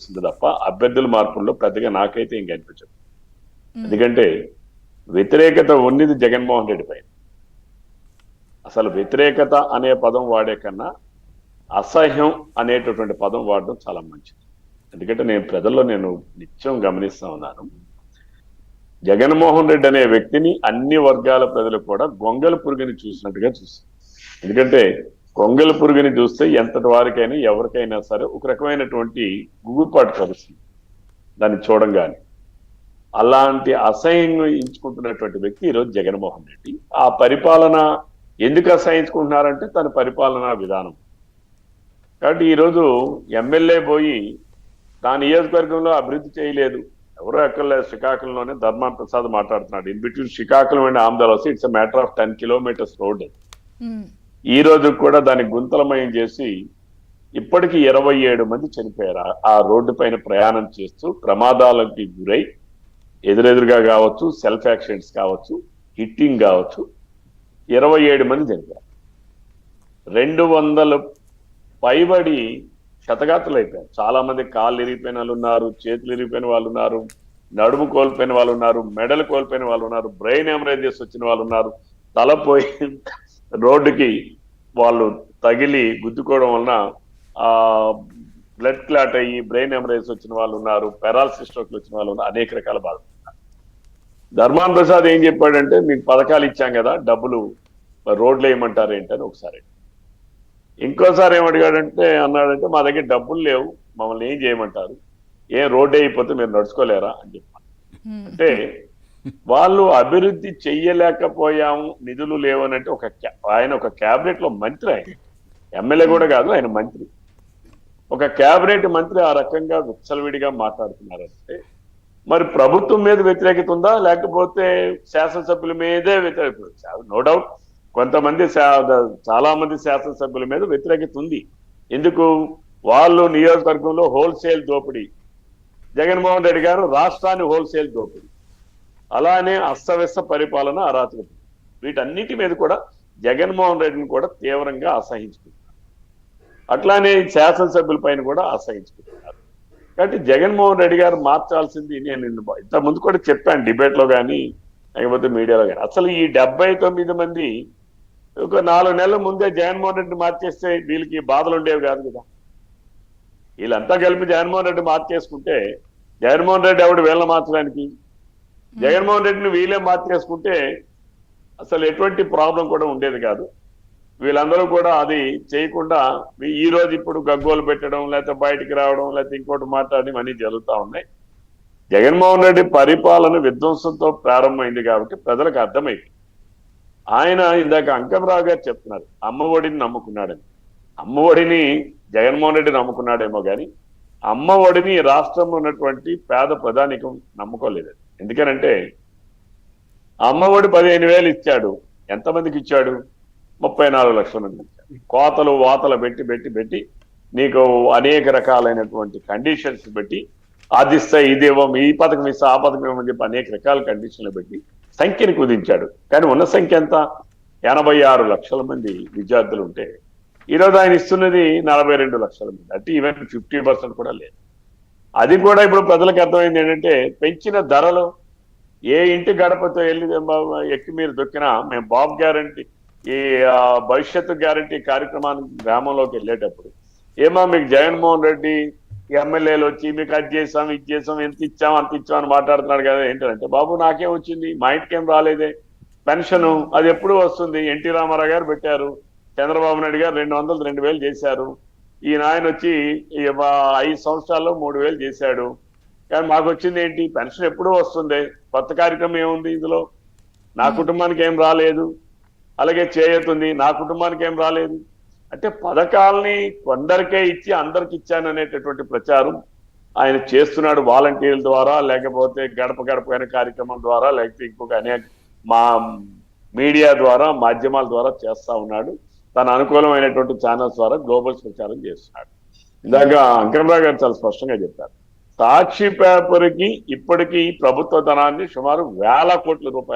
కనిపిస్తుంది తప్ప అభ్యర్థుల మార్పుల్లో పెద్దగా నాకైతే ఏం కనిపించదు. ఎందుకంటే వ్యతిరేకత ఉన్నది జగన్మోహన్ రెడ్డి పైన. అసలు వ్యతిరేకత అనే పదం వాడే కన్నా అసహ్యం అనేటటువంటి పదం వాడడం చాలా మంచిది. ఎందుకంటే ప్రజల్లో నేను నిత్యం గమనిస్తా ఉన్నాను, జగన్మోహన్ రెడ్డి అనే వ్యక్తిని అన్ని వర్గాల ప్రజలు కూడా గొంగల పురుగుని చూసినట్టుగా చూస్తారు. ఎందుకంటే గొంగల పురుగుని చూస్తే ఎంతటి వారికైనా ఎవరికైనా సరే ఒక రకమైనటువంటి గుగుపాటు కలుస్తుంది దాన్ని చూడంగానే. అలాంటి అసహ్యంగా ఎంచుకుంటున్నటువంటి వ్యక్తి ఈరోజు జగన్మోహన్ రెడ్డి. ఆ పరిపాలన ఎందుకు అసహించుకుంటున్నారంటే తన పరిపాలనా విధానం. కాబట్టి ఈరోజు ఎమ్మెల్యే పోయి నా నియోజకవర్గంలో అభివృద్ధి చేయలేదు, ఎవరో ఎక్కర్లేదు, శ్రీకాకుళంలోనే ధర్మాన ప్రసాద్ మాట్లాడుతున్నాడు. In between Srikakulam and Amadalavalasa it's matter of 10 kilometres road. ఈ రోజు కూడా దాన్ని గుంతలమయం చేసి ఇప్పటికీ 27 మంది చనిపోయారు ఆ రోడ్డు పైన ప్రయాణం చేస్తూ. ప్రమాదాలకి గురై ఎదురెదురుగా కావచ్చు, సెల్ఫ్ యాక్సిడెంట్స్ కావచ్చు, హిట్టింగ్ కావచ్చు, 27 మంది చనిపోయారు. 200 పైబడి శతగాతులు అయిపోయారు. చాలా మంది కాళ్ళు ఇరిగిపోయిన వాళ్ళు ఉన్నారు, చేతులు ఇరిగిపోయిన వాళ్ళు ఉన్నారు, నడుము కోల్పోయిన వాళ్ళు ఉన్నారు, మెడలు కోల్పోయిన వాళ్ళు ఉన్నారు, బ్రెయిన్ హెమరేజెస్ వచ్చిన వాళ్ళు ఉన్నారు, తలపోయి రోడ్డుకి వాళ్ళు తగిలి గుద్దుకోవడం వలన బ్లడ్ క్లాట్ అయ్యి బ్రెయిన్ హెమరేజ్ వచ్చిన వాళ్ళు ఉన్నారు, పెరాలసిస్ స్ట్రోక్లు వచ్చిన వాళ్ళు ఉన్నారు, అనేక రకాల బాధలు. ధర్మాన ప్రసాద్ ఏం చెప్పాడంటే, మీకు పథకాలు ఇచ్చాం కదా, డబ్బులు రోడ్లు వేయమంటారు ఏంటని ఒకసారి. ఇంకోసారి అన్నాడంటే మా దగ్గర డబ్బులు లేవు, మమ్మల్ని ఏం చేయమంటారు, ఏం రోడ్డు అయిపోతే మీరు నడుచుకోలేరా అని చెప్పారు. అంటే వాళ్ళు అభివృద్ధి చెయ్యలేకపోయాము, నిధులు లేవనంటే ఆయన ఒక క్యాబినెట్ లో మంత్రి, ఆయన ఎమ్మెల్యే కూడా కాదు, ఆయన మంత్రి. ఒక క్యాబినెట్ మంత్రి ఆ రకంగా విచ్చలవిడిగా మాట్లాడుతున్నారంటే మరి ప్రభుత్వం మీద వ్యతిరేకత ఉందా, లేకపోతే శాసనసభ్యుల మీదే వ్యతిరేకత? నో డౌట్ కొంతమంది చాలా మంది శాసనసభ్యుల మీద వ్యతిరేకత ఉంది. ఎందుకు? వాళ్ళు నియోజకవర్గంలో హోల్సేల్ దోపిడీ, జగన్మోహన్ రెడ్డి గారు రాష్ట్రాన్ని హోల్సేల్ దోపిడీ, అలానే అస్తవ్యస్త పరిపాలన, అరాచకత, వీటన్నిటి మీద కూడా జగన్మోహన్ రెడ్డిని కూడా తీవ్రంగా అసహించుకుంటున్నారు. అట్లానే శాసనసభ్యుల పైన కూడా అసహించుకుంటున్నారు. కాబట్టి జగన్మోహన్ రెడ్డి గారు మార్చాల్సింది, నేను ఇంత ముందు కూడా చెప్పాను డిబేట్ లో కానీ లేకపోతే మీడియాలో కానీ, అసలు ఈ 79 మంది ఒక 4 నెలల ముందే జగన్మోహన్ రెడ్డి మార్చేస్తే వీళ్ళకి బాధలు ఉండేవి కాదు కదా. వీళ్ళంతా కలిపి జగన్మోహన్ రెడ్డి మార్చేసుకుంటే, జగన్మోహన్ రెడ్డి ఎవడు వీళ్ళని మార్చడానికి, జగన్మోహన్ రెడ్డిని వీళ్ళే మార్చేసుకుంటే అసలు ఎటువంటి ప్రాబ్లం కూడా ఉండేది కాదు. వీళ్ళందరూ కూడా అది చేయకుండా ఈ రోజు ఇప్పుడు గగ్గోలు పెట్టడం, లేకపోతే బయటికి రావడం, లేకపోతే ఇంకోటి మాట్లాడడం అన్ని జరుగుతూ ఉన్నాయి. జగన్మోహన్ రెడ్డి పరిపాలన విధ్వంసంతో ప్రారంభమైంది కాబట్టి ప్రజలకు అర్థమైంది. ఆయన ఇందాక అంకమరావు గారు చెప్తున్నారు అమ్మ ఒడిని నమ్ముకున్నాడని. అమ్మ ఒడిని జగన్మోహన్ రెడ్డి నమ్ముకున్నాడేమో కానీ అమ్మ ఒడిని రాష్ట్రంలో ఉన్నటువంటి పేద ప్రధానికం నమ్ముకోలేదు. ఎందుకనంటే అమ్మ ఒడి 15,000 ఇచ్చాడు, ఎంతమందికి ఇచ్చాడు? 34 లక్షల మంది ఇచ్చాడు. కోతలు వాతలు పెట్టి నీకు అనేక రకాలైనటువంటి కండిషన్స్ పెట్టి, అది ఇస్తా, ఇదేమో, ఈ పథకం ఇస్తా, ఆ పథకం ఇవ్వమని చెప్పి అనేక రకాల కండిషన్లు పెట్టి సంఖ్యని కుదించాడు. కానీ ఉన్న సంఖ్య ఎంత? 86 లక్షల మంది విద్యార్థులు ఉంటే ఈరోజు ఆయన ఇస్తున్నది 42 లక్షల మంది. అంటే ఈవెన్ 50% కూడా లేదు. అది కూడా ఇప్పుడు ప్రజలకు అర్థమైంది ఏంటంటే, పెంచిన ధరలు ఏ ఇంటి గడపతో ఎక్కి మీరు దొక్కినా, మేము బాబు గ్యారంటీ, ఈ భవిష్యత్తు గ్యారంటీ కార్యక్రమానికి గ్రామంలోకి వెళ్ళేటప్పుడు, ఏమో మీకు జగన్మోహన్ రెడ్డి ఎమ్మెల్యేలు వచ్చి మీకు అది చేసాం, ఇది చేసాం, ఎంత ఇచ్చాం అంత ఇచ్చాం అని మాట్లాడుతున్నాడు కదా. ఏంటంటే, బాబు నాకేం వచ్చింది, మా ఇంటికేం రాలేదే, పెన్షన్ అది ఎప్పుడు వస్తుంది, ఎన్టీ రామారావు గారు పెట్టారు, చంద్రబాబు నాయుడు గారు 200,000 చేశారు, ఈయన ఆయన వచ్చి 5 సంవత్సరాల్లో 3,000 చేశాడు. కానీ మాకు వచ్చింది ఏంటి, పెన్షన్ ఎప్పుడూ వస్తుంది, కొత్త కార్యక్రమం ఏముంది ఇందులో, నా కుటుంబానికి ఏం రాలేదు. అలాగే చేయతుంది, నా కుటుంబానికి ఏం రాలేదు. అంటే పథకాలని కొందరికే ఇచ్చి అందరికి ఇచ్చాను అనేటటువంటి ప్రచారం ఆయన చేస్తున్నాడు. వాలంటీర్ల ద్వారా, లేకపోతే గడప గడప అనే కార్యక్రమం ద్వారా, లేకపోతే ఇంకొక అనేక మీడియా ద్వారా, మాధ్యమాల ద్వారా చేస్తా ఉన్నాడు. తన అనుకూలమైనటువంటి ఛానల్స్ ద్వారా గ్లోబల్స్ ప్రచారం చేస్తున్నాడు. ఇందాక అంకమరావు గారు చాలా స్పష్టంగా చెప్పారు, సాక్షి పేపర్కి ఇప్పటికీ ప్రభుత్వ ధనాన్ని సుమారు 1,000 కోట్ల రూపాయలు